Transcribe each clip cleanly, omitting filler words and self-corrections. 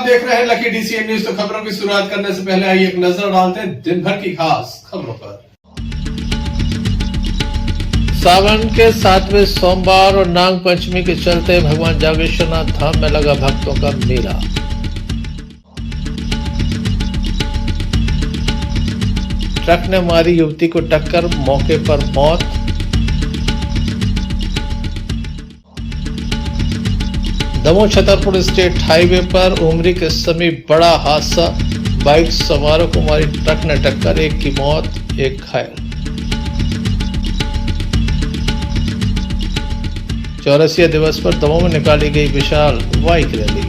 देख रहे हैं लकी डीसीएन न्यूज। तो खबरों की शुरुआत करने से पहले आइए एक नजर डालते हैं दिन भर की खास खबरों पर। सावन के 7वें सोमवार और नाग पंचमी के चलते भगवान जागेश्वरनाथ धाम में लगा भक्तों का मेला। ट्रक ने मारी युवती को टक्कर, मौके पर मौत। दमोह छतरपुर स्टेट हाईवे पर उमरी के समीप बड़ा हादसा, बाइक सवारों को मारी ट्रक ने टक्कर, एक की मौत, एक घायल। चौरसिया दिवस पर दमोह में निकाली गई विशाल बाइक रैली।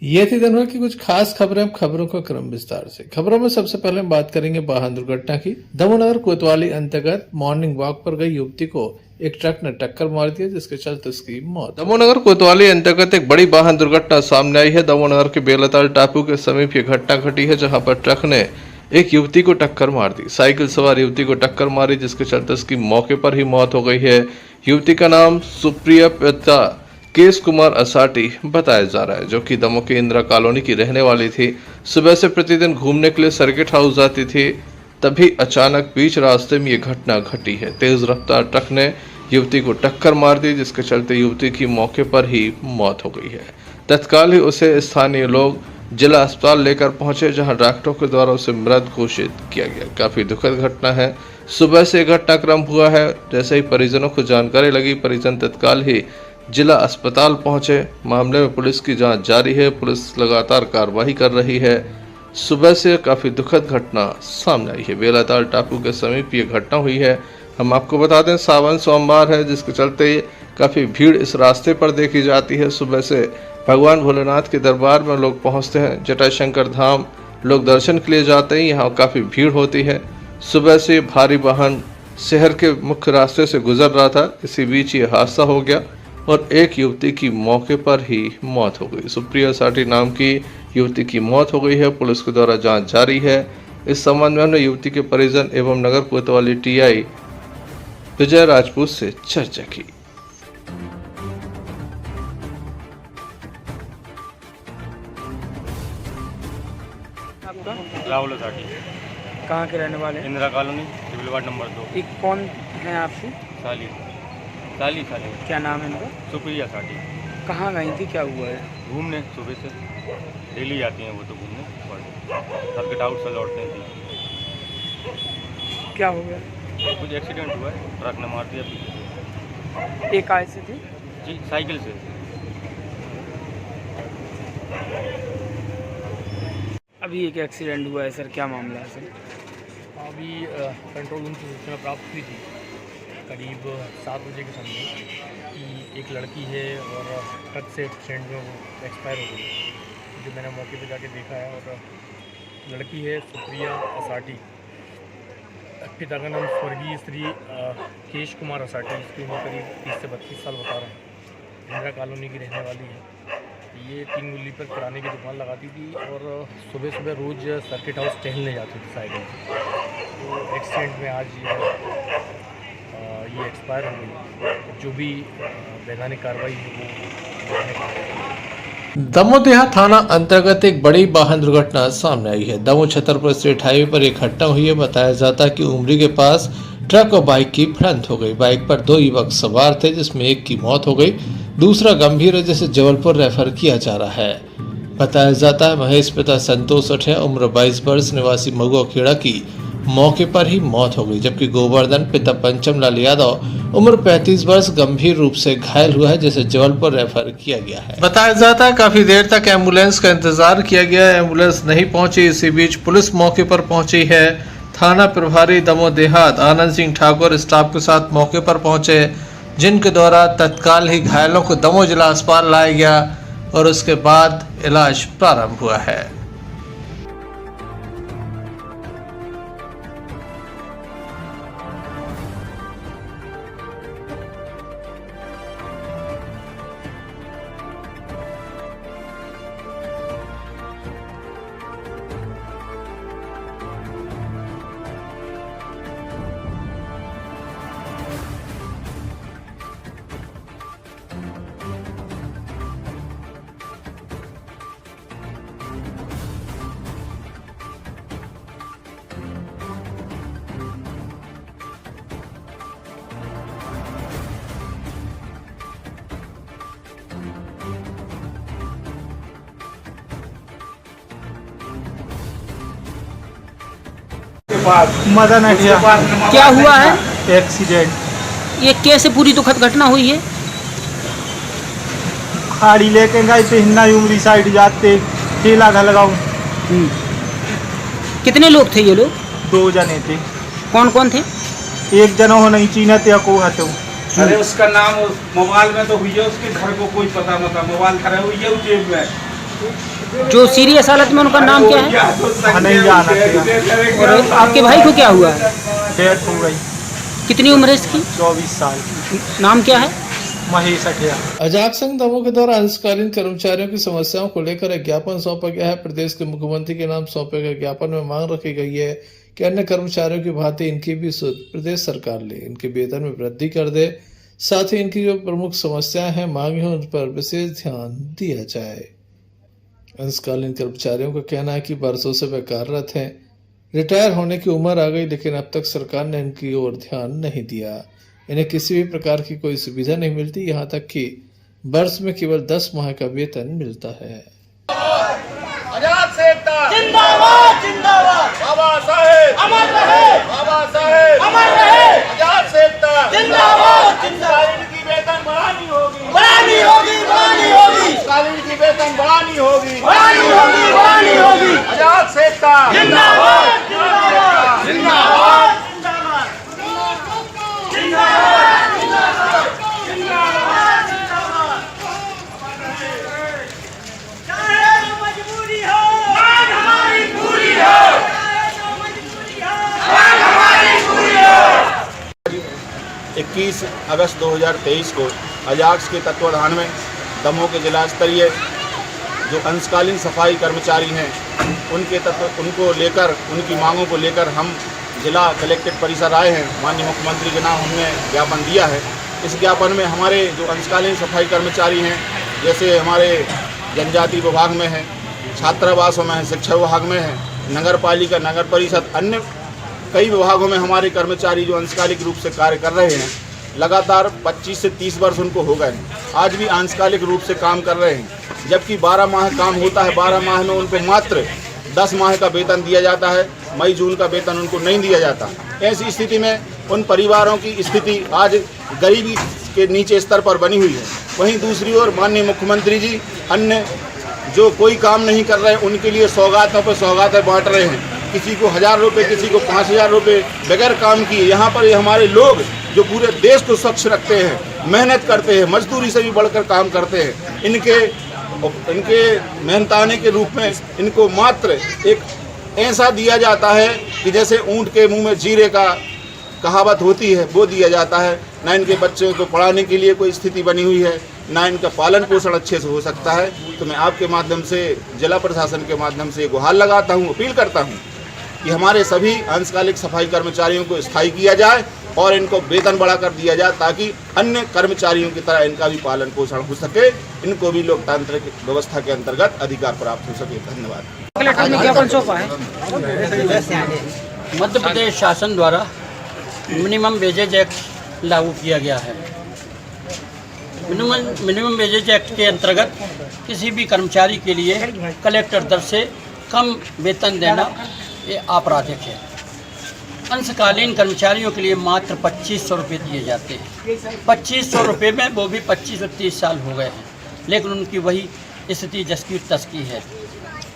ये थी दिन भर की कुछ खास खबरें। अब खबरों का क्रम विस्तार से। खबरों में सबसे पहले हम बात करेंगे वाहन दुर्घटना की। दमोह नगर कोतवाली अंतर्गत मॉर्निंग वॉक पर गई युवती को एक ट्रक ने टक्कर मार दिया, जिसके चलते उसकी मौत। दमोह नगर कोतवाली अंतर्गत एक बड़ी वाहन दुर्घटना सामने आई है। दमोह नगर के बेलताल टापू के समीप ये घटना घटी है, जहाँ पर ट्रक ने एक युवती को टक्कर मार दी। साइकिल सवार युवती को टक्कर मारी, जिसके चलते उसकी मौके पर ही मौत हो गई है। युवती का नाम सुप्रिया पिता केश कुमार असाटी बताया जा रहा है, जो कि दमोह के इंदिरा कॉलोनी की रहने वाली थी। सुबह से प्रतिदिन घूमने के लिए सर्किट हाउस जाती थी, तभी अचानक बीच रास्ते में ये घटना घटी है। तेज रफ्तार ट्रक ने युवती को टक्कर मार दी, जिसके चलते युवती की मौके पर ही मौत हो गई है। तत्काल ही उसे स्थानीय लोग जिला अस्पताल लेकर पहुंचे, जहां डॉक्टरों के द्वारा उसे मृत घोषित किया गया। काफी दुखद घटना है। सुबह से घटनाक्रम हुआ है। जैसे ही परिजनों को जानकारी लगी, परिजन तत्काल ही जिला अस्पताल पहुंचे। मामले में पुलिस की जांच जारी है। पुलिस लगातार कार्रवाई कर रही है। सुबह से काफी दुखद घटना सामने आई है। बेलाताल टापू के समीप ये घटना हुई है। हम आपको बता दें, सावन सोमवार है, जिसके चलते काफी भीड़ इस रास्ते पर देखी जाती है। सुबह से भगवान भोलेनाथ के दरबार में लोग पहुंचते हैं। जटाशंकर धाम लोग दर्शन के लिए जाते हैं। यहाँ काफी भीड़ होती है। सुबह से भारी वाहन शहर के मुख्य रास्ते से गुजर रहा था। इसी बीच ये हादसा हो गया और एक युवती की मौके पर ही मौत हो गई। सुप्रिया साटी नाम की युवती की मौत हो गई है। पुलिस के द्वारा जांच जारी है। इस संबंध में हमने युवती के परिजन एवं नगर कोतवाली टीआई विजय राजपूत से चर्चा की। आपका राहुल साटी, कहाँ के रहने वाले हैं? Indira colony, civil ward number 2। एक कौन है आपसे? साली क्या नाम है इनका? सुप्रिया साटी। कहाँ गई थी, क्या हुआ है? घूमने सुबह से डेली जाती हैं वो तो घूमने, सर्किट आउट से लौटते हैं। क्या हो गया? कुछ एक्सीडेंट हुआ है, ट्रक ने मार दिया पीछे से। एक आए से थे? जी, साइकिल से। अभी एक एक्सीडेंट हुआ है सर, क्या मामला है सर? अभी कंट्रोल रूम से सूचना प्राप्त हुई थी करीब 7 बजे के समय कि एक लड़की है और ट्रक से एक्सीडेंट में वो एक्सपायर हो गई। जो मैंने मौके पे जाके देखा है, और लड़की है सुप्रिया असाटी। पिता का नाम स्वर्गीय श्री केश कुमार असाटी, इसकी उम्र करीब 30 से 32 साल बता रहे हैं। इंदिरा कॉलोनी की रहने वाली है। ये 3 गुल्ली पर किराने की दुकान लगाती थी और सुबह सुबह रोज़ सर्किट हाउस टहलने जाती थी साइकिल से। तो एक्सीडेंट में आज ये एक्सपायर हो गई। जो भी वैधानिक कार्रवाई है वो दमोह थाना अंतर्गत एक बड़ी वाहन दुर्घटना सामने आई है। दमोह छतरपुर स्टेट हाईवे पर एक घटना हुई है। बताया जाता है कि उमरी के पास ट्रक और बाइक की भिड़ंत हो गई। बाइक पर 2 युवक सवार थे, जिसमें एक की मौत हो गई, दूसरा गंभीर है, जिसे जबलपुर रेफर किया जा रहा है। बताया जाता है महेश पिता संतोष अठे उम्र 22 वर्ष निवासी मगुआ खेड़ा की मौके पर ही मौत हो गई, जबकि गोवर्धन पिता पंचम लाल यादव उम्र 35 वर्ष गंभीर रूप से घायल हुआ है, जिसे जबलपुर रेफर किया गया है। बताया जाता है काफी देर तक एम्बुलेंस का इंतजार किया गया, एम्बुलेंस नहीं पहुंची। इसी बीच पुलिस मौके पर पहुंची है। थाना प्रभारी दमोह देहात आनंद सिंह ठाकुर स्टाफ के साथ मौके पर पहुंचे, जिनके द्वारा तत्काल ही घायलों को दमोह जिला अस्पताल लाया गया और उसके बाद इलाज प्रारंभ हुआ है। पास मदन हटिया। क्या हुआ है? एक्सीडेंट। ये कैसे पूरी दुखद घटना हुई है? खाड़ी लेके गए थे हिन्ना उमरी साइड जाते ठेला घलगाऊं। कितने लोग थे ये लोग? 2 जने थे। कौन कौन थे? एक जना हो नहीं चीना थे को हतो। अरे उसका नाम मोबाइल में तो हुई है, उसके घर को कोई पता मत, मोबाइल खड़ा हुई है जेब में। जो सीरियस हालत में उनका नाम क्या है? नहीं जाना। और आपके भाई को क्या हुआ? डेथ हो गई। कितनी उम्र है इसकी? 24 साल। नाम क्या है? महेश हटिया। अजाक संघ दमोह के द्वारा अंशकालीन कर्मचारियों की समस्याओं को लेकर एक ज्ञापन सौंपा गया है। प्रदेश के मुख्यमंत्री के नाम सौंपे गए ज्ञापन में मांग रखी गई है कि अन्य कर्मचारियों की भांति इनकी भी सुध प्रदेश सरकार ले, इनके वेतन में वृद्धि कर दे, साथ ही इनकी जो प्रमुख समस्याएं हैं मांगे हैं उन पर विशेष ध्यान दिया जाए। अंशकालीन कर्मचारियों का कहना है कि वर्षों से वे कार्यरत हैं, रिटायर होने की उम्र आ गई, लेकिन अब तक सरकार ने इनकी ओर ध्यान नहीं दिया। इन्हें किसी भी प्रकार की कोई सुविधा नहीं मिलती, यहाँ तक कि वर्ष में केवल 10 माह का वेतन मिलता है। आजाद से एकता जिंदाबाद जिंदाबाद, बाबा साहेब अमर रहे, बाबा साहेब अमर रहे, आजाद से एकता जिंदाबाद जिंदाबाद। की वेतन बढ़ानी होगी, बढ़ानी होगी, बढ़ानी होगी, कालीन की वेतन बढ़ानी होगी, बढ़ानी होगी, बढ़ानी होगी। आजाद से एकता जिंदाबाद जिंदाबाद जिंदाबाद मजबूरी हो, मांग हमारी पूरी हो, मांग हमारी पूरी हो। 21 अगस्त 2023 को अजाक्स के तत्वाधान में दमोह के जिला स्तरीय जो अंशकालीन सफाई कर्मचारी हैं उनको लेकर, उनकी मांगों को लेकर हम जिला कलेक्ट्रेट परिसर आए हैं। माननीय मुख्यमंत्री के नाम हमने ज्ञापन दिया है। इस ज्ञापन में हमारे जो अंशकालीन सफाई कर्मचारी हैं, जैसे हमारे जनजाति विभाग में है, छात्रावासों में है, शिक्षा विभाग में है, नगर पालिका, नगर परिषद, अन्य कई विभागों में हमारे कर्मचारी जो अंशकालिक रूप से कार्य कर रहे हैं, लगातार 25 से 30 वर्ष उनको हो गए, आज भी अंशकालिक रूप से काम कर रहे हैं। जबकि 12 माह काम होता है, 12 माह में उनको मात्र 10 माह का वेतन दिया जाता है, मई जून का वेतन उनको नहीं दिया जाता। ऐसी स्थिति में उन परिवारों की स्थिति आज गरीबी के नीचे स्तर पर बनी हुई है। वहीं दूसरी ओर माननीय मुख्यमंत्री जी अन्य जो कोई काम नहीं कर रहे उनके लिए सौगातों पर सौगातें बांट रहे हैं। किसी को 1000 रुपये, किसी को 5000 रुपये बगैर काम किए। यहाँ पर ये हमारे लोग जो पूरे देश को स्वच्छ रखते हैं, मेहनत करते हैं, मजदूरी से भी बढ़कर काम करते हैं, इनके मेहनताने के रूप में इनको मात्र एक ऐसा दिया जाता है कि जैसे ऊंट के मुंह में जीरे का कहावत होती है, वो दिया जाता है। ना इनके बच्चों को पढ़ाने के लिए कोई स्थिति बनी हुई है, ना इनका पालन पोषण अच्छे से हो सकता है। तो मैं आपके माध्यम से, जिला प्रशासन के माध्यम से गुहार लगाता हूँ, अपील करता हूँ कि हमारे सभी अंशकालिक सफाई कर्मचारियों को स्थायी किया जाए और इनको वेतन बढ़ाकर दिया जाए, ताकि अन्य कर्मचारियों की तरह इनका भी पालन पोषण हो सके, इनको भी लोकतांत्रिक व्यवस्था के अंतर्गत अधिकार प्राप्त हो सके। धन्यवाद। ज्ञापन सौंपा है। मध्य प्रदेश शासन द्वारा मिनिमम वेजेज एक्ट लागू किया गया है। मिनिमम वेजेज एक्ट के अंतर्गत किसी भी कर्मचारी के लिए कलेक्टर दर से कम वेतन देना ये आपराधिक है। अंशकालीन कर्मचारियों के लिए मात्र 2500 रुपये दिए जाते हैं। 2500 रुपये में वो भी 25 और 30 साल हो गए हैं, लेकिन उनकी वही स्थिति जसकी तसकी है।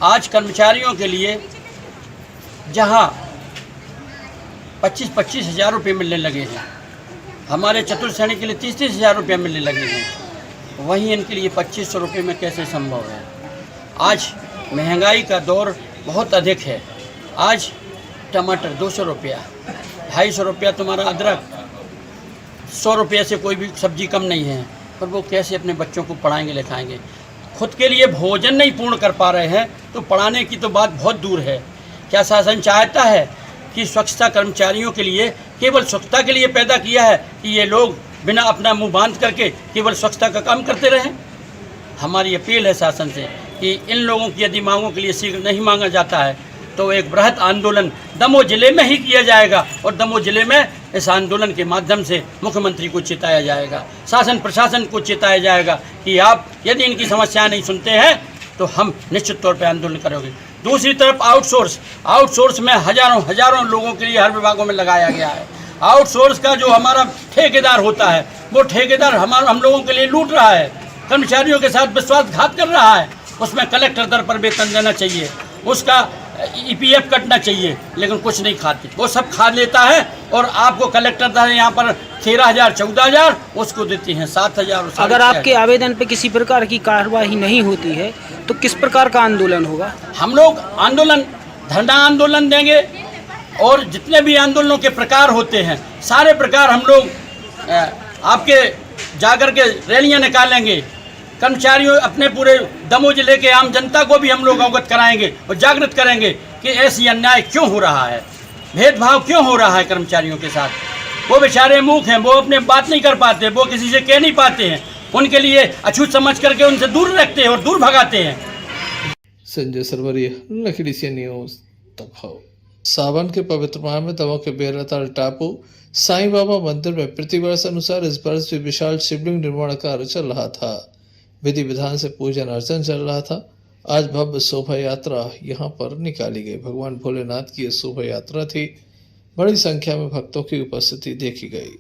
आज कर्मचारियों के लिए जहां 25-25 हज़ार रुपये मिलने लगे हैं, हमारे चतुर्थ श्रेणी के लिए 30-30 हज़ार रुपये मिलने लगे हैं, वहीं इनके लिए 2500 रुपये में कैसे संभव है। आज महंगाई का दौर बहुत अधिक है। आज टमाटर 200 रुपया, 250 रुपया तुम्हारा अदरक, 100 रुपये से कोई भी सब्जी कम नहीं है, पर वो कैसे अपने बच्चों को पढ़ाएंगे लिखाएंगे। खुद के लिए भोजन नहीं पूर्ण कर पा रहे हैं तो पढ़ाने की तो बात बहुत दूर है। क्या शासन चाहता है कि स्वच्छता कर्मचारियों के लिए केवल स्वच्छता के लिए पैदा किया है कि ये लोग बिना अपना मुंह बांध करके केवल स्वच्छता का काम करते रहें? हमारी अपील है शासन से कि इन लोगों की यदि मांगों के लिए शीघ्र नहीं मांगा जाता है तो एक बृहत आंदोलन दमोह जिले में ही किया जाएगा और दमोह जिले में इस आंदोलन के माध्यम से मुख्यमंत्री को चेताया जाएगा, शासन प्रशासन को चेताया जाएगा कि आप यदि इनकी समस्याएं नहीं सुनते हैं तो हम निश्चित तौर पर आंदोलन करेंगे। दूसरी तरफ आउटसोर्स में हजारों लोगों के लिए हर विभागों में लगाया गया है। आउटसोर्स का जो हमारा ठेकेदार होता है, वो ठेकेदार हम लोगों के लिए लूट रहा है, कर्मचारियों के साथ विश्वासघात कर रहा है। उसमें कलेक्टर दर पर वेतन देना चाहिए, उसका EPF कटना चाहिए, लेकिन कुछ नहीं खाते, वो सब खा लेता है। और आपको कलेक्टर दर यहाँ पर 13,000 14,000, उसको देती हैं 7,000। अगर आपके आवेदन पे किसी प्रकार की कार्रवाई नहीं होती है तो किस प्रकार का आंदोलन होगा? हम लोग धरना आंदोलन देंगे, और जितने भी आंदोलनों के प्रकार होते हैं सारे प्रकार हम लोग आपके जाकर के रैलियां निकालेंगे। कर्मचारियों अपने पूरे दमोह जिले के आम जनता को भी हम लोग अवगत कराएंगे और जागृत करेंगे कि ऐसी अन्याय क्यों हो रहा है, भेदभाव क्यों हो रहा है कर्मचारियों के साथ। वो बेचारे मूर्ख हैं, वो अपने बात नहीं कर पाते, वो किसी से कह नहीं पाते हैं, उनके लिए अछूत समझ करके उनसे दूर रखते हैं और दूर भगाते हैं। संजय सरवरिया, लखीडी से न्यूज दमोह। सावन के पवित्र माह में दमोह के बेहराताल टापू साईं बाबा मंदिर में प्रतिवर्ष अनुसार इस वर्ष भी विशाल शिवलिंग निर्माण कार्य चल रहा था। विधि विधान से पूजन अर्चन चल रहा था। आज भव्य शोभा यात्रा यहाँ पर निकाली गई। भगवान भोलेनाथ की यह शोभा यात्रा थी। बड़ी संख्या में भक्तों की उपस्थिति देखी गई।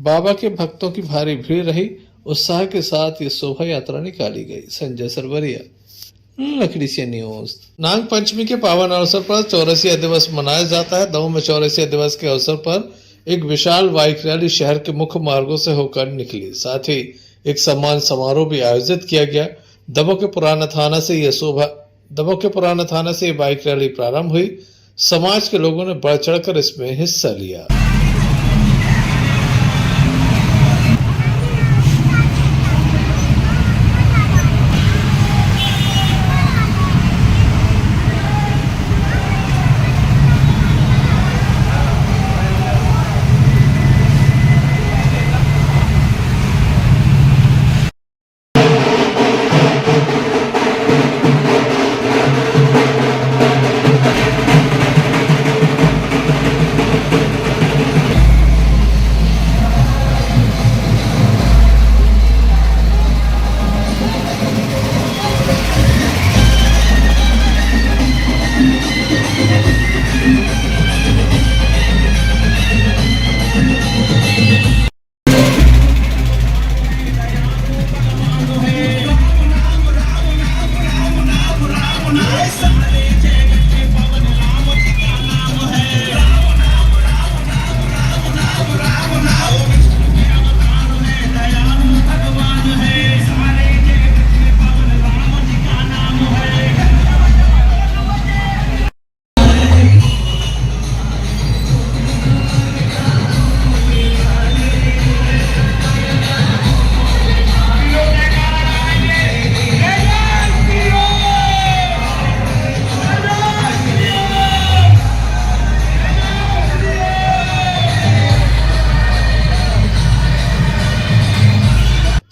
बाबा के भक्तों की भारी भीड़ रही। उत्साह के साथ ये शोभा यात्रा निकाली गई। संजय सरवरिया, लकड़ी से न्यूज। नाग पंचमी के पावन अवसर पर चौरसिया दिवस मनाया जाता है। दमोह में चौरसिया दिवस के अवसर पर एक विशाल बाइक रैली शहर के मुख्य मार्गों से होकर निकली। साथ ही एक सम्मान समारोह भी आयोजित किया गया। दमोह के पुराना थाना से बाइक रैली प्रारंभ हुई। समाज के लोगों ने बढ़ चढ़कर इसमें हिस्सा लिया।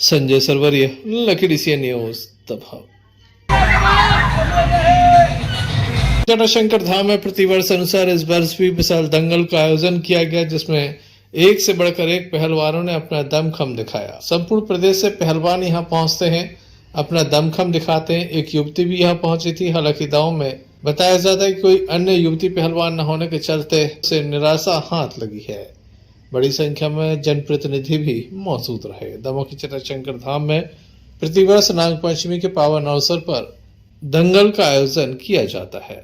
Sanjay Sarwaria, lucky DCN news, दबाव। जटाशंकर धाम में प्रतिवर्ष अनुसार इस वर्ष भी विशाल दंगल का आयोजन किया गया, जिसमें एक से बढ़कर एक पहलवानों ने अपना दमखम दिखाया। संपूर्ण प्रदेश से पहलवान यहां पहुंचते हैं, अपना दमखम दिखाते हैं। एक युवती भी यहां पहुंची थी, हालांकि दांव में बताया जाता है कि कोई अन्य युवती पहलवान न होने के चलते से निराशा हाथ लगी है। बड़ी संख्या में जनप्रतिनिधि भी मौजूद रहे। दमोह के जटाशंकर धाम में प्रतिवर्ष नाग पंचमी के पावन अवसर पर दंगल का आयोजन किया जाता है।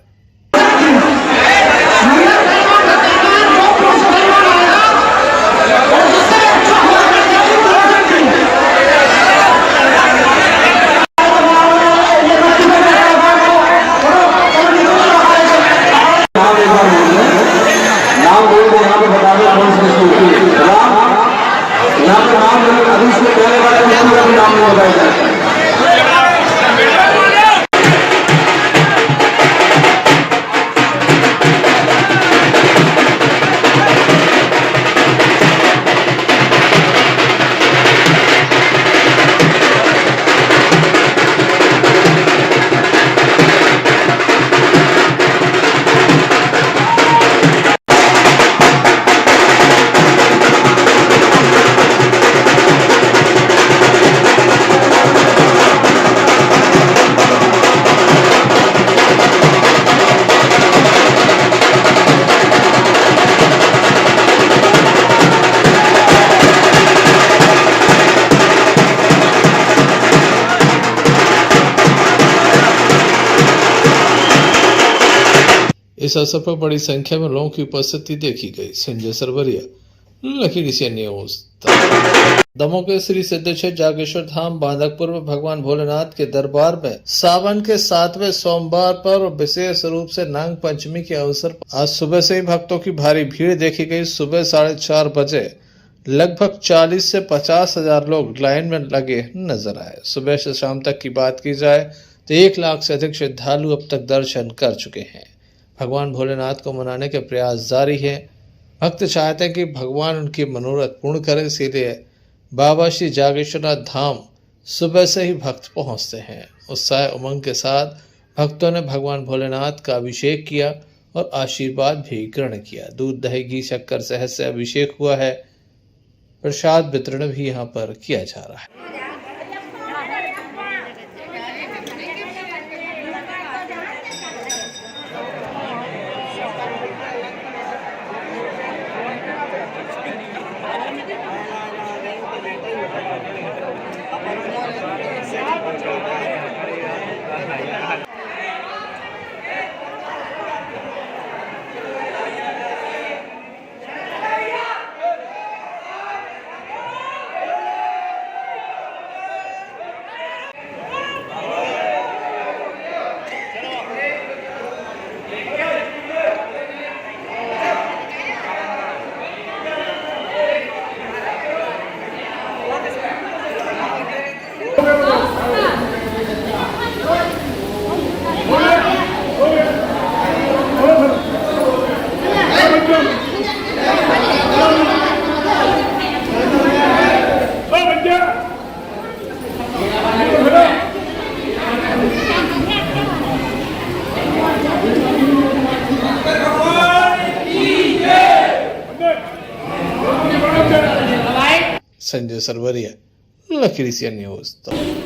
इस अवसर पर बड़ी संख्या में लोगों की उपस्थिति देखी गई। Sanjay Sarwaria, lucky DCN news, Damoh के श्री सिद्धेश्वर जागेश्वर धाम बांधकपुर में भगवान भोलेनाथ के दरबार में सावन के 7वें सोमवार पर विशेष रूप से नाग पंचमी के अवसर पर आज सुबह से ही भक्तों की भारी भीड़ देखी गई। सुबह 4:30 बजे लगभग 40 से 50 हजार लोग लाइन में लगे नजर आए। सुबह से शाम तक की बात की जाए तो 1 लाख से अधिक श्रद्धालु अब तक दर्शन कर चुके हैं। भगवान भोलेनाथ को मनाने के प्रयास जारी है। भक्त चाहते हैं कि भगवान उनकी मनोरथ पूर्ण करे, इसीलिए बाबा श्री जागेश्वरनाथ धाम सुबह से ही भक्त पहुंचते हैं। उत्साह उमंग के साथ भक्तों ने भगवान भोलेनाथ का अभिषेक किया और आशीर्वाद भी ग्रहण किया। दूध, दही, घी, शक्कर, शहद से अभिषेक हुआ है। प्रसाद वितरण भी यहाँ पर किया जा रहा है। Sanjay Sarwaria, lucky DCN news.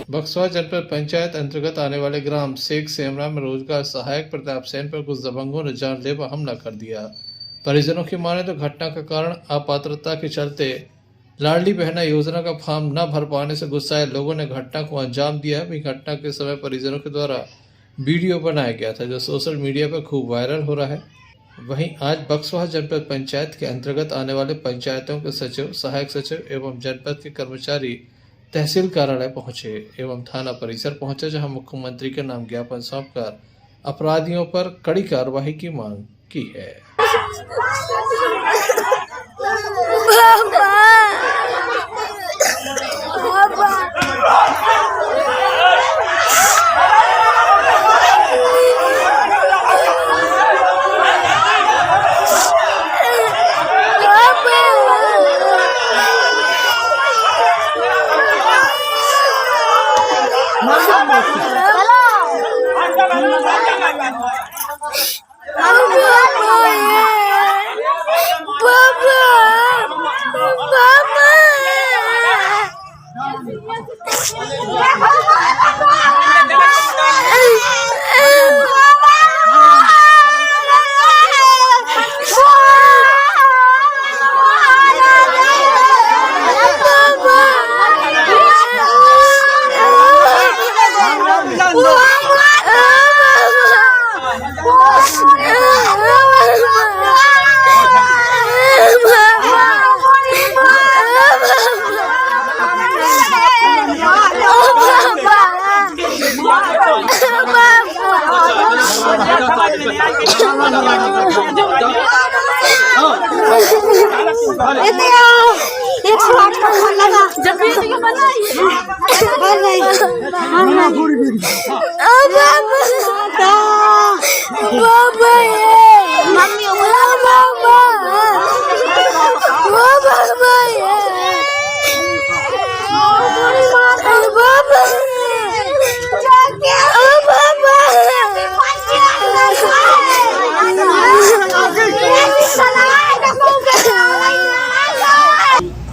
Bakswaha जनपद पंचायत अंतर्गत आने वाले ग्राम शेख सेमरा में रोजगार सहायक प्रताप सेन पर कुछ दबंगों ने जानलेवा हमला कर दिया। परिजनों की माने तो घटना का कारण अपात्रता के चलते लाडली बहना योजना का फॉर्म न भर पाने से गुस्साए लोगों ने घटना को अंजाम दिया। वहीं घटना के समय परिजनों के द्वारा वीडियो बनाया गया था जो सोशल मीडिया पर खूब वायरल हो रहा है। वहीं आज बक्सवा जनपद पंचायत के अंतर्गत आने वाले पंचायतों के सचिव, सहायक सचिव एवं जनपद के कर्मचारी तहसील कार्यालय पहुंचे एवं थाना परिसर पहुंचे, जहां मुख्यमंत्री के नाम ज्ञापन सौंपकर अपराधियों पर कड़ी कार्रवाई की मांग की है।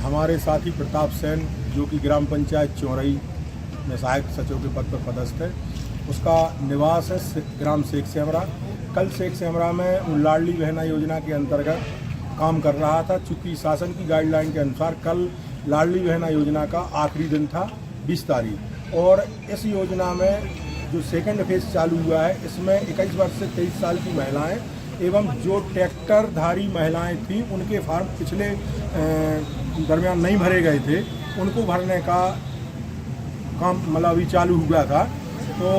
हमारे साथी प्रताप सेन जो कि ग्राम पंचायत चौरई में सहायक सचिव के पद पर पदस्थ है, उसका निवास है ग्राम शेख सेमरा। कल शेख सेमरा में लाडली बहना योजना के अंतर्गत काम कर रहा था। चूँकि शासन की गाइडलाइन के अनुसार कल लाडली बहना योजना का आखिरी दिन था 20 तारीख, और इस योजना में जो सेकेंड फेज चालू हुआ है इसमें 21 वर्ष से 23 साल की महिलाएं एवं जो ट्रैक्टरधारी महिलाएं थीं उनके फार्म पिछले दरमियान नहीं भरे गए थे, उनको भरने का काम मतलब अभी चालू हुआ था। तो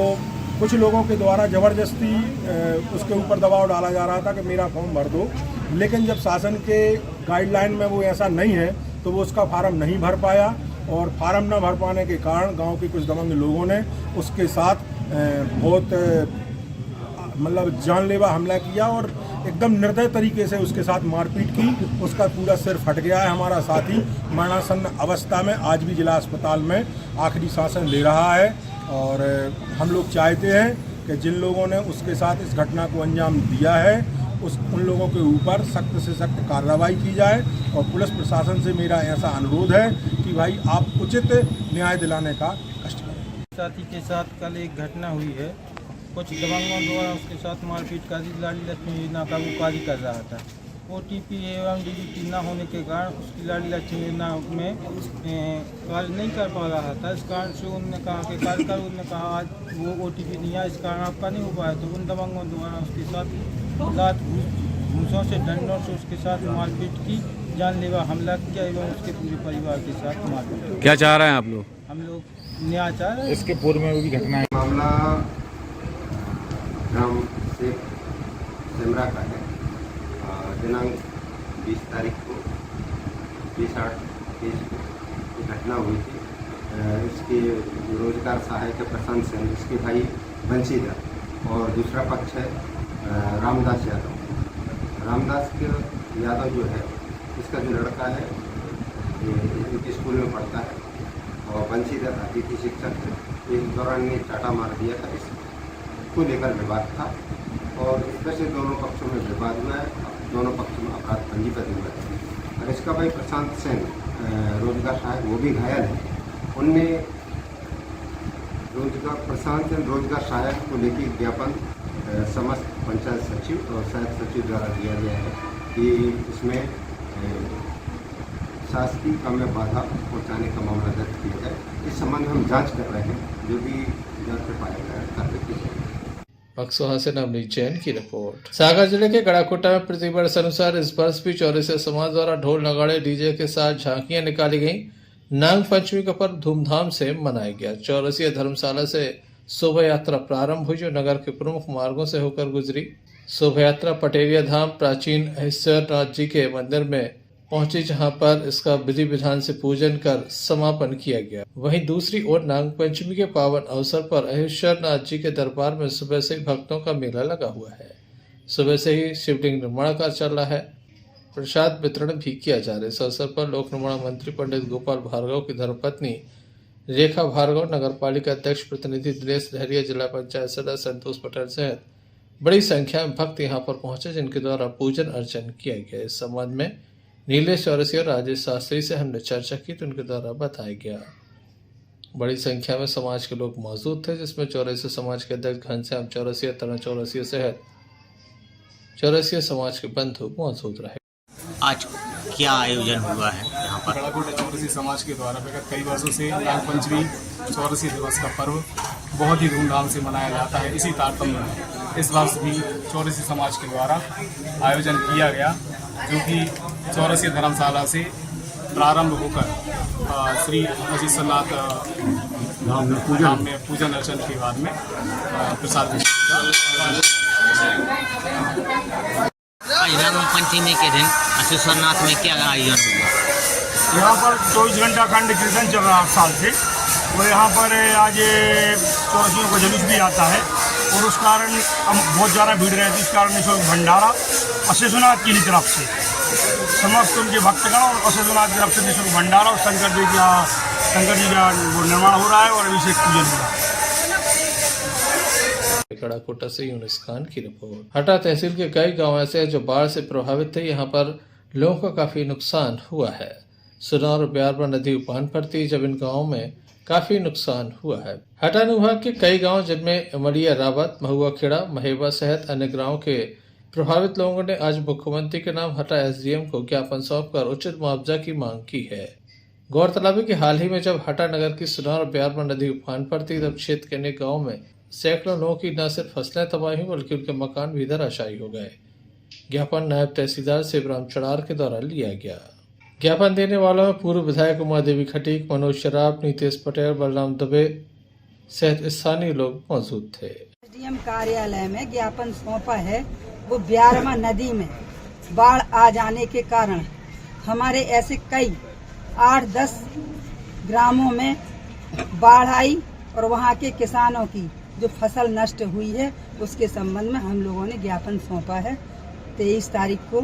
कुछ लोगों के द्वारा ज़बरदस्ती उसके ऊपर दबाव डाला जा रहा था कि मेरा फॉर्म भर दो, लेकिन जब शासन के गाइडलाइन में वो ऐसा नहीं है तो वो उसका फार्म नहीं भर पाया, और फार्म न भर पाने के कारण गांव के कुछ दबंग लोगों ने उसके साथ बहुत मतलब जानलेवा हमला किया और एकदम निर्दय तरीके से उसके साथ मारपीट की। उसका पूरा सिर फट गया है। हमारा साथी मरणासन्न अवस्था में आज भी जिला अस्पताल में आखिरी सांसें ले रहा है, और हम लोग चाहते हैं कि जिन लोगों ने उसके साथ इस घटना को अंजाम दिया है उन लोगों के ऊपर सख्त से सख्त कार्रवाई की जाए। और पुलिस प्रशासन से मेरा ऐसा अनुरोध है कि भाई आप उचित न्याय दिलाने का कष्ट करें। साथी के साथ कल एक घटना हुई है, कुछ दबंगों द्वारा उसके साथ मारपीट कर दी। लाडली लक्ष्मी योजना का वो कार्य कर रहा था। OTP एवं DBT न होने के कारण उसकी लाडली लक्ष्मी योजना में कार्य नहीं कर पा रहा था। इस कारण से उन्होंने कहा कि कार्यकर उन्होंने कहा आज वो OTP नहीं आया, इस कारण आपका नहीं हो पाया। तो उन दबंगों द्वारा उसके साथ घूसों से डंडों से उसके साथ मारपीट की, जानलेवा हमला किया एवं उसके पूरे परिवार के साथ मारपीट। क्या चाह रहे हैं आप लोग? हम लोग न्याय चाह रहे हैं। इसके पूर्व में भी घटना है। मामला ग्राम शेख सेमरा का है। दिनांक 20 तारीख को 20/8 को घटना हुई थी। इसके रोजगार सहायक प्रशांत सेन, इसके भाई बंशीधर, और दूसरा पक्ष है रामदास यादव। रामदास के यादव जो है इसका जो लड़का है ये स्कूल में पढ़ता है, और बंशीधर अतिथि शिक्षक है। इस दौरान ने चाटा मार दिया था। इसको लेकर विवाद था, और इसमें से दोनों पक्षों में विवाद में दोनों पक्षों में अपराध पंजीबद्ध हुआ था। और इसका भाई प्रशांत सेन रोजगार सहायक वो भी घायल है। उनने प्रशांत सेन रोजगार सहायक को लेकर ज्ञापन समस्त पंचायत सचिव और सहायक सचिव द्वारा दिया गया है कि इसमें शासकीय काम में बाधा पहुंचाने का मामला दर्ज किया जाए। इस संबंध में हम जांच कर रहे हैं, जो भी जांच में पाया गया कार्रवाई की जाएगी। पक्सोहा से नवनीत जैन की रिपोर्ट। सागर जिले के गड़ाकोटा में प्रतिवर्ष अनुसार इस वर्ष भी चौरसिया समाज द्वारा ढोल नगाड़े डीजे के साथ झांकियां निकाली गईं। नाग पंचमी का पर्व धूमधाम से मनाया गया। चौरसिया धर्मशाला से शोभा यात्रा प्रारंभ हुई, जो नगर के प्रमुख मार्गों से होकर गुजरी। शोभा यात्रा पटेरिया धाम प्राचीन अहिस्वरनाथ जी के मंदिर में पहुंची, जहां पर इसका विधि विधान से पूजन कर समापन किया गया। वहीं दूसरी ओर नाग पंचमी के पावन अवसर पर अहिस्वरनाथ जी के दरबार में सुबह से ही भक्तों का मेला लगा हुआ है। सुबह से ही शिवलिंग निर्माण कार्य चल रहा है। प्रसाद वितरण भी किया जा रहा है। इस अवसर पर लोक निर्माण मंत्री पंडित गोपाल भार्गव की धर्मपत्नी रेखा भार्गव, नगर पालिका अध्यक्ष प्रतिनिधि दिनेश लहरिया, जिला पंचायत सदस्य संतोष पटेल सहित बड़ी संख्या में भक्त यहां पर पहुंचे, जिनके द्वारा पूजन अर्चन किया गया। इस संबंध में नीलेश चौरसिया और राजेश शास्त्री से हमने चर्चा की तो उनके द्वारा बताया गया। बड़ी संख्या में समाज के लोग मौजूद थे, जिसमें चौरसिया समाज के अध्यक्ष घनश्याम चौरसिया, तरण चौरसिया सहित चौरसिया समाज के बंधु मौजूद रहे। आज क्या आयोजन हुआ है यहाँ पर? गड़ाकोटा चौरसिया समाज के द्वारा विगत कई वर्षों से नागपंचमी चौरसिया दिवस का पर्व बहुत ही धूमधाम से मनाया जाता है। इसी तारतम्य में इस वर्ष भी चौरसिया समाज के द्वारा आयोजन किया गया, जो कि चौरसिया धर्मशाला से प्रारंभ होकर श्री वशिष्ठनाथ धाम में पूजन अर्चन के बाद में प्रसाद आज नागपंचमी के दिन वशिष्ठनाथ में क्या आयोजन हुआ? यहाँ पर 24 घंटा खंड कीर्तन चल रहा 8 साल से, और यहाँ पर आज चौरसियों का जुलूस भी आता है और उस कारण बहुत ज़्यादा भीड़ रहती है। इस कारण निःशुल्क भंडारा वशिष्ठनाथ की तरफ से समस्त उनके भक्तगण और वशिष्ठनाथ की तरफ से निःशुल्क भंडारा और शंकर जी का वो निर्माण हो रहा है और अभिषेक पूजन हो रहा है। गड़ाकोटा से यूनुस खान की रिपोर्ट। हटा तहसील के कई गांव ऐसे हैं जो बाढ़ से प्रभावित थे। यहाँ पर लोगों का काफी नुकसान हुआ है। सुनार और ब्यारबा नदी उफान पर थी, जब इन गांवों में काफी नुकसान हुआ है। हटा अनुभाग के कई गांव जिनमें अमरिया रावत, महुआ खेड़ा, महेबा सहित अन्य गांवों के प्रभावित लोगों ने आज मुख्यमंत्री के नाम हटा एसडीएम को ज्ञापन सौंपकर उचित मुआवजा की मांग की है। गौरतलब है कि हाल ही में जब हटा नगर की सुनार और ब्यारबा नदी उफान पर थी, तब क्षेत्र के अनेक गाँव में सैकड़ों लोगों की न सिर्फ फसलें तबाह हुई बल्कि उनके मकान भी धराशायी हो गए। ज्ञापन नायब तहसीलदार शिवराम चड़ार के द्वारा लिया गया। ज्ञापन देने वालों में पूर्व विधायक उमा देवी खटीक, मनोज शराब, नीतीश पटेल, बलराम दुबे सहित स्थानीय लोग मौजूद थे। एसडीएम कार्यालय में ज्ञापन सौंपा है। वो ब्यारमा नदी में बाढ़ आ जाने के कारण हमारे ऐसे कई 8-10 ग्रामों में बाढ़ आई और वहाँ के किसानों की जो फसल नष्ट हुई है उसके संबंध में हम लोगों ने ज्ञापन सौंपा है। 23 तारीख को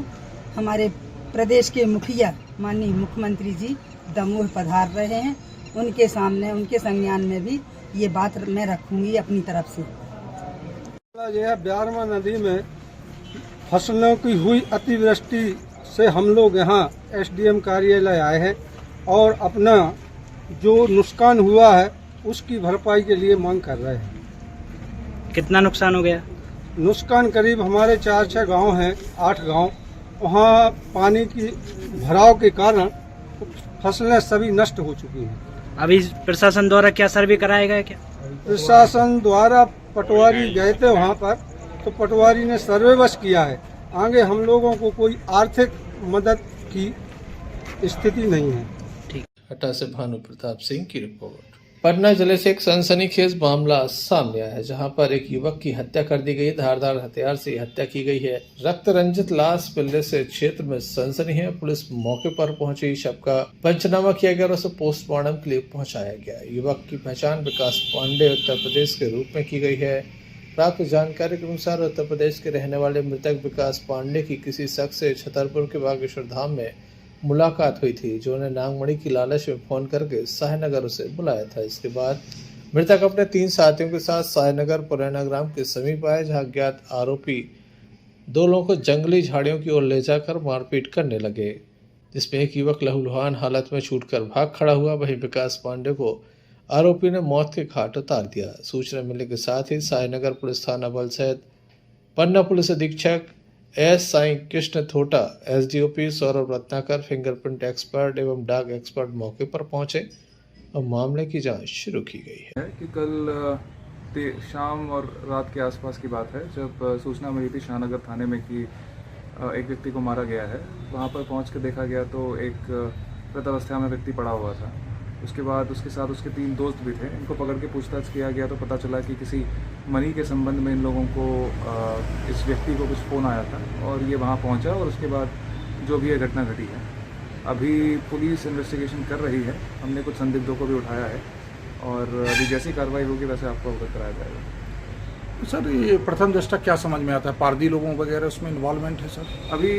हमारे प्रदेश के मुखिया माननीय मुख्यमंत्री जी दमोह पधार रहे हैं। उनके सामने उनके संज्ञान में भी ये बात मैं रखूंगी अपनी तरफ से। यह ब्यारमा नदी में फसलों की हुई अतिवृष्टि से हम लोग यहाँ एसडीएम कार्यालय आए हैं और अपना जो नुकसान हुआ है उसकी भरपाई के लिए मांग कर रहे हैं। कितना नुकसान हो गया? नुकसान करीब हमारे 4-6 गांव हैं, 8 गांव, वहाँ पानी की भराव के कारण फसलें सभी नष्ट हो चुकी हैं। अभी प्रशासन द्वारा क्या सर्वे कराया गया? क्या प्रशासन द्वारा पटवारी गए थे वहाँ पर, तो पटवारी ने सर्वे बस किया है। आगे हम लोगों को कोई आर्थिक मदद की स्थिति नहीं है। हटा से भानु प्रताप सिंह की रिपोर्ट। पन्ना जिले से एक सनसनीखेज मामला सामने आया है, जहां पर एक युवक की हत्या कर दी गई। धारदार हथियार से हत्या की गई है। रक्त रंजित लाश मिलने से क्षेत्र में सनसनी है। पुलिस मौके पर पहुंची, शव का पंचनामा किया गया और उसे पोस्टमार्टम के लिए पहुंचाया गया। युवक की पहचान विकास पांडे उत्तर प्रदेश के रूप में की गई है। प्राप्त जानकारी के अनुसार उत्तर प्रदेश के रहने वाले मृतक विकास पांडे की किसी शख्स से छतरपुर के बागेश्वर धाम में मुलाकात हुई थी, जो उन्हें नागमणि की लालच में फोन करके शाहनगर उसे बुलाया था। इसके बाद मृतक अपने 3 साथियों के साथ शाहनगर पुरैना ग्राम के समीप आए, जहां ज्ञात आरोपी 2 लोगों को जंगली झाड़ियों की ओर ले जाकर मारपीट करने लगे, जिसमें एक युवक लहूलुहान हालत में छूटकर भाग खड़ा हुआ। वहीं विकास पांडे को आरोपी ने मौत के घाट उतार दिया। सूचना मिलने के साथ ही शाहनगर पुलिस थाना बल सहित पन्ना पुलिस अधीक्षक S Sai Krishna Thota, SDOP Saurabh Ratnakar, fingerprint expert एवं डाक एक्सपर्ट मौके पर पहुंचे और मामले की जांच शुरू की गई है। कि कल शाम और रात के आसपास की बात है, जब सूचना मिली थी शाहनगर थाने में कि एक व्यक्ति को मारा गया है। वहां पर पहुंच कर देखा गया तो एक मृतावस्था में व्यक्ति पड़ा हुआ था। उसके बाद उसके साथ उसके 3 दोस्त भी थे। इनको पकड़ के पूछताछ किया गया तो पता चला कि किसी मनी के संबंध में इन लोगों को इस व्यक्ति को कुछ फ़ोन आया था और ये वहाँ पहुँचा और उसके बाद जो भी ये घटना घटी है। अभी पुलिस इन्वेस्टिगेशन कर रही है। हमने कुछ संदिग्धों को भी उठाया है और अभी जैसी कार्रवाई होगी वैसे आपको अवगत कराया जाएगा। सर ये प्रथम दृष्टया क्या समझ में आता है, पारदी लोगों वगैरह उसमें इन्वॉल्वमेंट है सर? अभी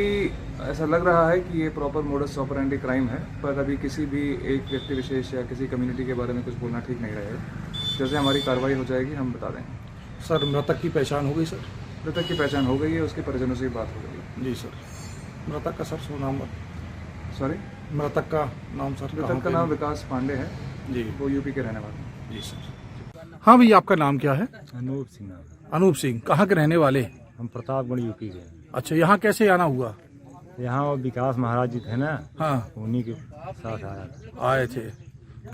ऐसा लग रहा है कि ये प्रॉपर मोडस ऑपरेंडी क्राइम है, पर अभी किसी भी एक व्यक्ति विशेष या किसी कम्युनिटी के बारे में कुछ बोलना ठीक नहीं रहेगा। जैसे हमारी कार्रवाई हो जाएगी हम बता देंगे। सर मृतक की पहचान हो गई सर? मृतक की पहचान हो गई है, उसके परिजनों से बात हो गई है। जी सर। मृतक का सर नाम? सॉरी, मृतक का नाम सर? मृतक का नाम विकास पांडे है जी, वो यूपी के रहने वाले हैं। जी सर। हाँ भैया, आपका नाम क्या है? अनूप सिंह। अनूप सिंह। कहाँ के रहने वाले? हम प्रतापगढ़ यूपी के। अच्छा, यहाँ कैसे आना हुआ? यहाँ वो विकास महाराज जी थे ना, हाँ, उन्हीं के साथ आए थे।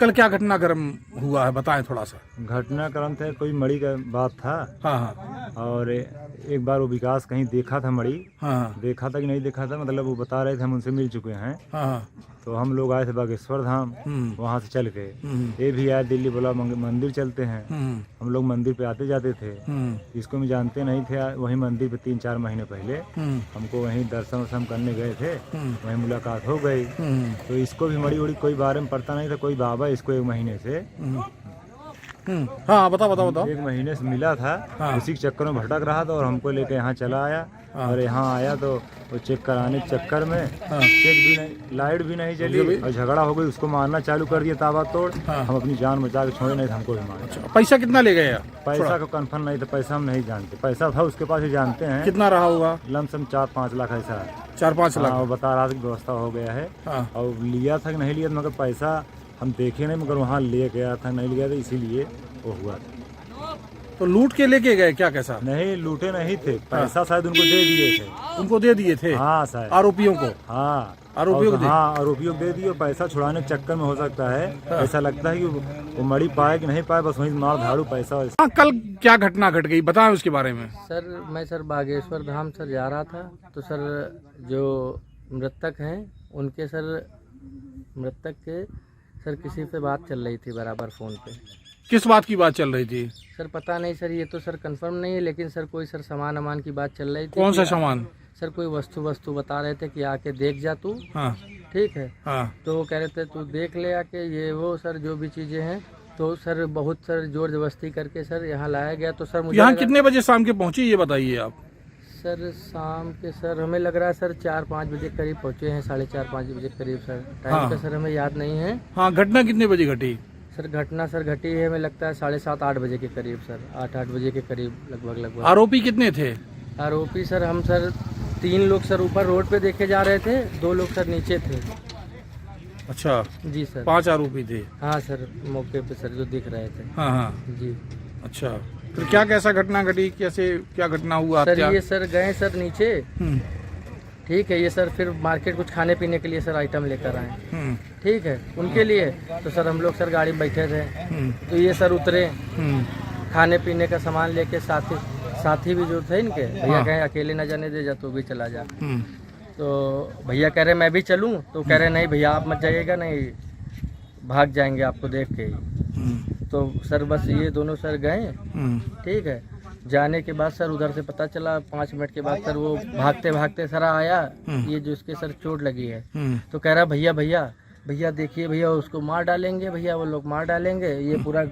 कल क्या घटनाक्रम हुआ है, बताएं थोड़ा सा। घटनाक्रम थे, कोई मड़ी का बात था। हाँ हाँ। और एक बार वो विकास कहीं देखा था मड़ी। हाँ। देखा था कि नहीं देखा था, मतलब वो बता रहे थे, हम उनसे मिल चुके हैं। हाँ। तो हम लोग आए थे बागेश्वर धाम, वहाँ से चल के ये भी आए दिल्ली, बोला मंदिर चलते हैं। हम लोग मंदिर पे आते जाते थे, इसको भी जानते नहीं थे। वहीं मंदिर पे 3-4 महीने पहले हमको वहीं दर्शन वर्शन करने गए थे, वहीं मुलाकात हो गई। तो इसको भी मड़ी उड़ी कोई बारे में पड़ता नहीं था, कोई बाबा इसको 1 महीने से हाँ बताओ 1 महीने से मिला था। उसी के चक्कर में भटक रहा था और हमको लेकर यहाँ चला आया। और यहाँ आया तो वो चेक कराने के चक्कर में चेक भी नहीं, लाइट भी नहीं चली और झगड़ा हो गई, उसको मारना चालू कर दिया ताबा तोड़। हम अपनी जान बचा के छोड़े नहीं, हमको भी मारा। पैसा कितना ले गए? पैसा को कंफर्म नहीं था, पैसा हम नहीं जानते। पैसा था उसके पास ही जानते हैं। कितना रहा होगा? लमसम 4-5 लाख ऐसा है। 4-5 लाख? वो बता रहा था कि व्यवस्था हो गया है। और लिया था कि नहीं लिया, मगर पैसा हम देखे नहीं, मगर वहाँ ले गया था, नहीं लिया था, इसीलिए वो हुआ था। तो लूट के लेके गए क्या? कैसा? नहीं, लूटे नहीं थे, पैसा शायद उनको दे दिए थे। उनको दे दिए थे? हाँ शायद। आरोपियों को? हाँ, आरोपियों को? हाँ, आरोपियों को दे दिए। पैसा छुड़ाने के चक्कर में हो सकता है, ऐसा लगता है कि वो मड़ी पाए कि नहीं पाए, बस वहीं मार धाड़ू पैसा। हाँ, कल क्या घटना घट गई, बताएं उसके बारे में। सर मैं सर बागेश्वर धाम सर जा रहा था, तो सर जो मृतक हैं उनके सर मृतक के सर किसी पे बात चल रही थी बराबर फ़ोन पे। किस बात की बात चल रही थी? सर पता नहीं सर, ये तो सर कंफर्म नहीं है, लेकिन सर कोई सर सामान अमान की बात चल रही थी। कौन सा सामान? सर कोई वस्तु बता रहे थे कि आके देख जा तू। हाँ। ठीक है। हाँ। तो वो कह रहे थे तू देख ले आके ये वो सर जो भी चीज़ें हैं। तो सर बहुत सर जोर जबरदस्ती करके सर यहाँ लाया गया। तो सर मुझे यहाँ कितने बजे शाम के पहुँचे ये बताइए आप? सर शाम के सर हमें लग रहा है सर 4-5 बजे करीब पहुँचे हैं, 4:30-5 बजे करीब सर। टाइम का सर हमें याद नहीं है। हाँ, घटना कितने बजे घटी? सर घटना सर घटी है हमें लगता है 7:30-8 बजे के करीब सर, 8 बजे के करीब लगभग। आरोपी कितने थे? आरोपी सर हम सर 3 लोग सर ऊपर रोड पे देखे जा रहे थे, 2 लोग सर नीचे थे। अच्छा जी सर। 5 आरोपी थे? हाँ सर, मौके पे सर जो दिख रहे थे। हाँ जी। अच्छा, फिर क्या कैसा घटना घटी, कैसे क्या घटना हुआ? सर ये सर गए सर नीचे, ठीक है। ये सर फिर मार्केट कुछ खाने पीने के लिए सर आइटम लेकर आए, ठीक है, उनके लिए। तो सर हम लोग सर गाड़ी में बैठे थे, तो ये सर उतरे खाने पीने का सामान लेके। साथी भी जो थे इनके, भैया कहे अकेले न जाने दे जा, तो भी चला जा। तो भैया कह रहे मैं भी चलूं, तो कह रहे नहीं भैया आप मत जाइएगा, नहीं भाग जाएंगे आपको देख के ही। तो सर बस ये दोनों सर गए, ठीक है। जाने के बाद सर उधर से पता चला 5 मिनट के बाद सर वो भागते भागते सर आया, ये जो इसके सर चोट लगी है। तो कह रहा भैया देखिए भैया उसको मार डालेंगे, भैया वो लोग मार डालेंगे, ये पूरा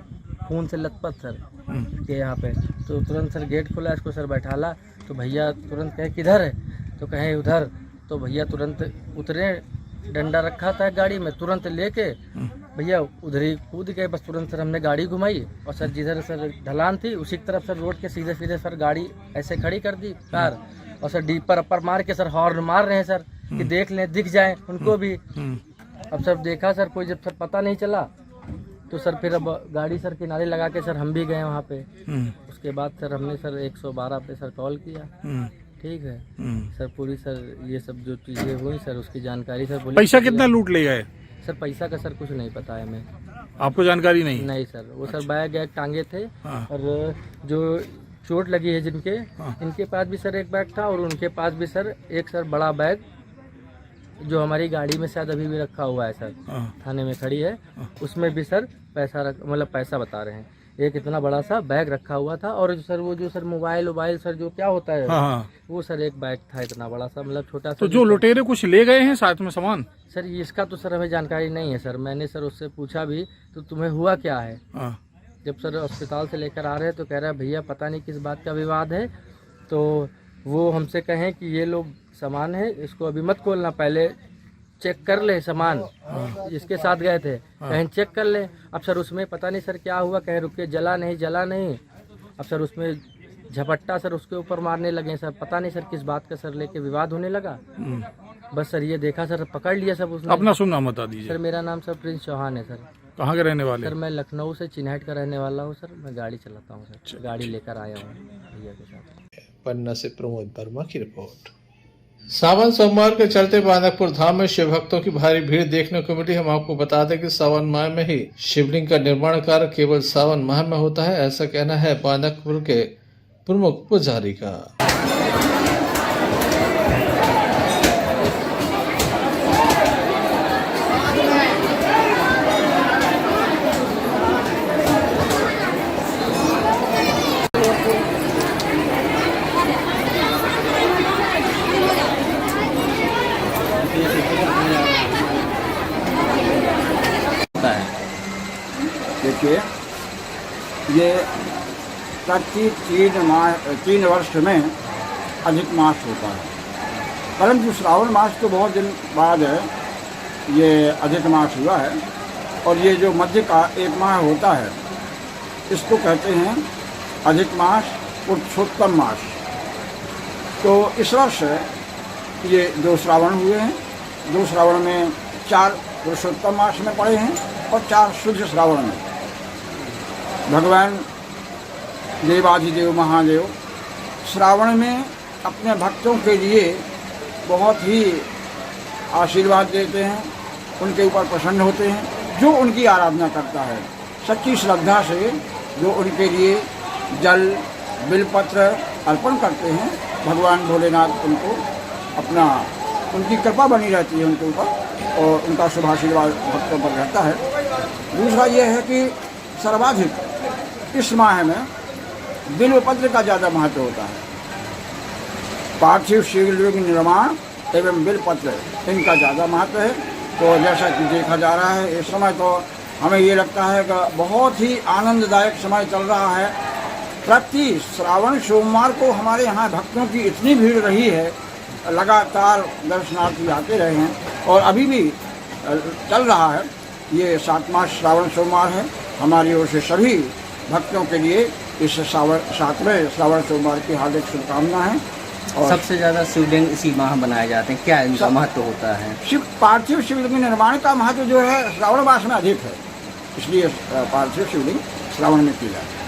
खून से लथपथ सर के यहाँ पे। तो तुरंत सर गेट खोला, इसको सर बैठाला। तो भैया तुरंत कहे किधर है, तो कहे उधर। तो भैया तुरंत उतरे, डंडा रखा था गाड़ी में, तुरंत लेके भैया उधर ही कूद गए। बस तुरंत सर हमने गाड़ी घुमाई और सर जिधर सर ढलान थी उसी की तरफ सर रोड के सीधे सर गाड़ी ऐसे खड़ी कर दी कार। और सर डीपर अपर मार के सर हॉर्न मार रहे हैं सर कि देख लें, दिख जाए उनको भी। अब सर देखा सर कोई, जब सर पता नहीं चला तो सर फिर अब गाड़ी सर किनारे लगा के सर हम भी गए वहाँ पे। उसके बाद सर हमने सर 112 पे सर कॉल किया, ठीक है सर। पूरी सर ये सब जो चीज़ें हुई सर उसकी जानकारी सर। पैसा कितना लूट ले गए? सर पैसा का सर कुछ नहीं पता है हमें। आपको जानकारी नहीं? नहीं सर, वो सर बैग टांगे थे। और जो चोट लगी है जिनके, इनके पास भी सर एक बैग था, और उनके पास भी सर एक सर बड़ा बैग जो हमारी गाड़ी में शायद अभी भी रखा हुआ है सर, थाने में खड़ी है, उसमें भी सर पैसा मतलब पैसा बता रहे हैं। एक इतना बड़ा सा बैग रखा हुआ था, और सर वो जो सर मोबाइल सर जो क्या होता है, वो सर एक बैग था इतना बड़ा सा, मतलब छोटा सा। तो जो लुटेरे कुछ ले गए हैं साथ में सामान? सर इसका तो सर हमें जानकारी नहीं है सर। मैंने सर उससे पूछा भी, तो तुम्हें हुआ क्या है, जब सर अस्पताल से लेकर आ रहे हैं तो कह रहा है भैया पता नहीं किस बात का विवाद है, तो वो हमसे कहें कि ये लोग सामान है, इसको अभी मत खोलना, पहले चेक कर ले सामान। इसके साथ गए थे, कहें चेक कर ले। अब सर उसमें पता नहीं सर क्या हुआ, कहें रुके, जला नहीं। अब सर उसमें झपट्टा सर उसके ऊपर मारने लगे सर, पता नहीं सर किस बात का सर लेके विवाद होने लगा। बस सर ये देखा सर, पकड़ लिया सब उसने। अपना शुभ नाम बता दीजिए। सर मेरा नाम सर प्रिंस चौहान है सर। कहाँ के रहने वाले? सर मैं लखनऊ से चिन्हट का रहने वाला हूँ सर, मैं गाड़ी चलाता हूँ सर, गाड़ी लेकर आया हूँ भैया के साथ। पन्ना से प्रमोद वर्मा की रिपोर्ट। सावन सोमवार के चलते बांदकपुर धाम में शिव भक्तों की भारी भीड़ देखने को मिली। हम आपको बता दें कि सावन माह में ही शिवलिंग का निर्माण कार्य केवल सावन माह में होता है, ऐसा कहना है बांदकपुर के प्रमुख पुजारी का। देखिए, ये प्रति 3 वर्ष में अधिक मास होता है, परंतु श्रावण मास तो बहुत दिन बाद है ये अधिक मास हुआ है। और ये जो मध्य का 1 माह होता है इसको कहते हैं अधिक मास, पुरुषोत्तम मास। तो इस वर्ष ये 2 श्रावण हुए हैं। 2 श्रावण में 4 पुरुषोत्तम मास में पड़े हैं और 4 शुद्ध श्रावण में। भगवान देवाधिदेव महादेव श्रावण में अपने भक्तों के लिए बहुत ही आशीर्वाद देते हैं, उनके ऊपर प्रसन्न होते हैं। जो उनकी आराधना करता है सच्ची श्रद्धा से, जो उनके लिए जल बिलपत्र अर्पण करते हैं, भगवान भोलेनाथ उनको उनकी कृपा बनी रहती है उनके ऊपर और उनका शुभ आशीर्वाद भक्तों पर रहता है। दूसरा ये है कि सर्वाधिक इस माह में बिल्वपत्र का ज़्यादा महत्व होता है। पार्थिव शिवलिंग निर्माण एवं बिल्वपत्र इनका ज़्यादा महत्व है। तो जैसा कि देखा जा रहा है इस समय तो हमें ये लगता है कि बहुत ही आनंददायक समय चल रहा है। प्रति श्रावण सोमवार को हमारे यहाँ भक्तों की इतनी भीड़ रही है, लगातार दर्शनार्थी आते रहे हैं और अभी भी चल रहा है। ये 7वां श्रावण सोमवार है। हमारी ओर से सभी भक्तों के लिए इस 7वें श्रावण सोमवार की हार्दिक शुभकामनाएं। और सबसे ज़्यादा शिवलिंग इसी माह बनाए जाते हैं, क्या इनका महत्व होता है? पार्थिव शिवलिंग निर्माण का महत्व जो है श्रावण मास में अधिक है, इसलिए पार्थिव शिवलिंग श्रावण में की जाती है।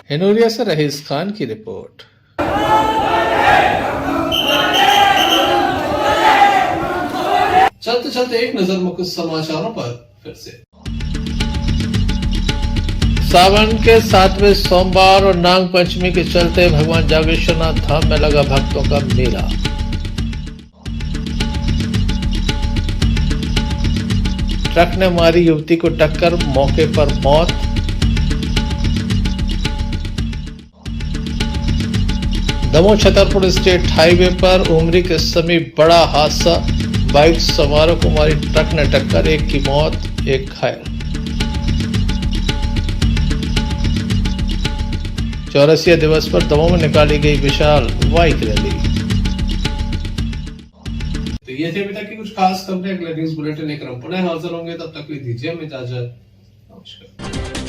हिनोरिया से रहीस खान की रिपोर्ट। चलते चलते एक नजर मुख्य समाचारों पर फिर से। सावन के 7वें सोमवार और नाग पंचमी के चलते भगवान जागेश्वरनाथ धाम में लगा भक्तों का मेला। ट्रक ने मारी युवती को टक्कर, मौके पर मौत। दमोह छतरपुर स्टेट हाईवे पर उमरी के समीप बड़ा हादसा, बाइक सवारों को मारी ट्रक ने टक्कर, 1 की मौत, 1 घायल। चौरसिया दिवस पर दमोह में निकाली गई विशाल बाइक रैली। तो ये थे अभी तक की कुछ खास खबरें। अगले न्यूज बुलेटिन लेकर हम पुनः हाजिर होंगे, तब तक दीजिए हमें इजाजत। नमस्कार।